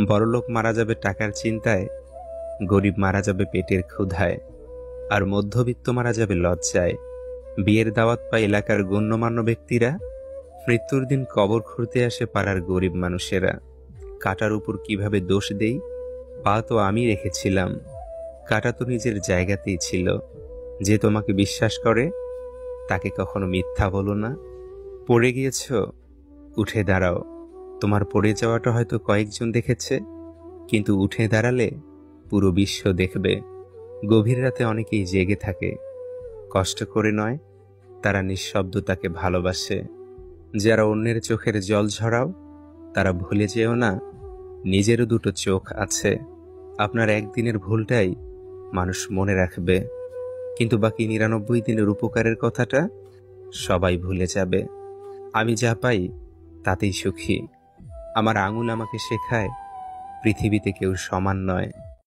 বড়লোক মারা যাবে টাকার চিন্তায়, গরিব মারা যাবে পেটের ক্ষুধায়, আর মধ্যবিত্ত মারা যাবে লজ্জায়। বিয়ের দাওয়াত পায় এলাকার গণ্যমান্য ব্যক্তিরা, মৃত্যুর দিন কবর খুঁড়তে আসে পাড়ার গরিব মানুষেরা। কাটার উপর কিভাবে দোষ দেই? পা তো আমি রেখেছিলাম, কাটা তো নিজের জায়গাতেই ছিল। যে তোমাকে বিশ্বাস করে তাকে কখনো মিথ্যা বলো না। পড়ে গিয়েছ, উঠে দাঁড়াও। তোমার পড়ে যাওয়াটা হয়তো কয়েকজন দেখেছে, কিন্তু উঠে দাঁড়ালে পুরো বিশ্ব দেখবে। গভীর রাতে অনেকেই জেগে থাকে, কষ্ট করে নয়, তারা নিঃশব্দতাকে ভালোবাসে। যারা অন্যের চোখের জল ঝরাও, তারা ভুলে যেও না নিজেরও দুটো চোখ আছে। আপনার একদিনের ভুলটাই মানুষ মনে রাখবে, কিন্তু বাকি 99 দিনের উপকারের কথাটা সবাই ভুলে যাবে। আমি যা পাই তাতেই সুখী। আমার আঙুল আমাকে শেখায় পৃথিবীতে কেউ সমান নয়।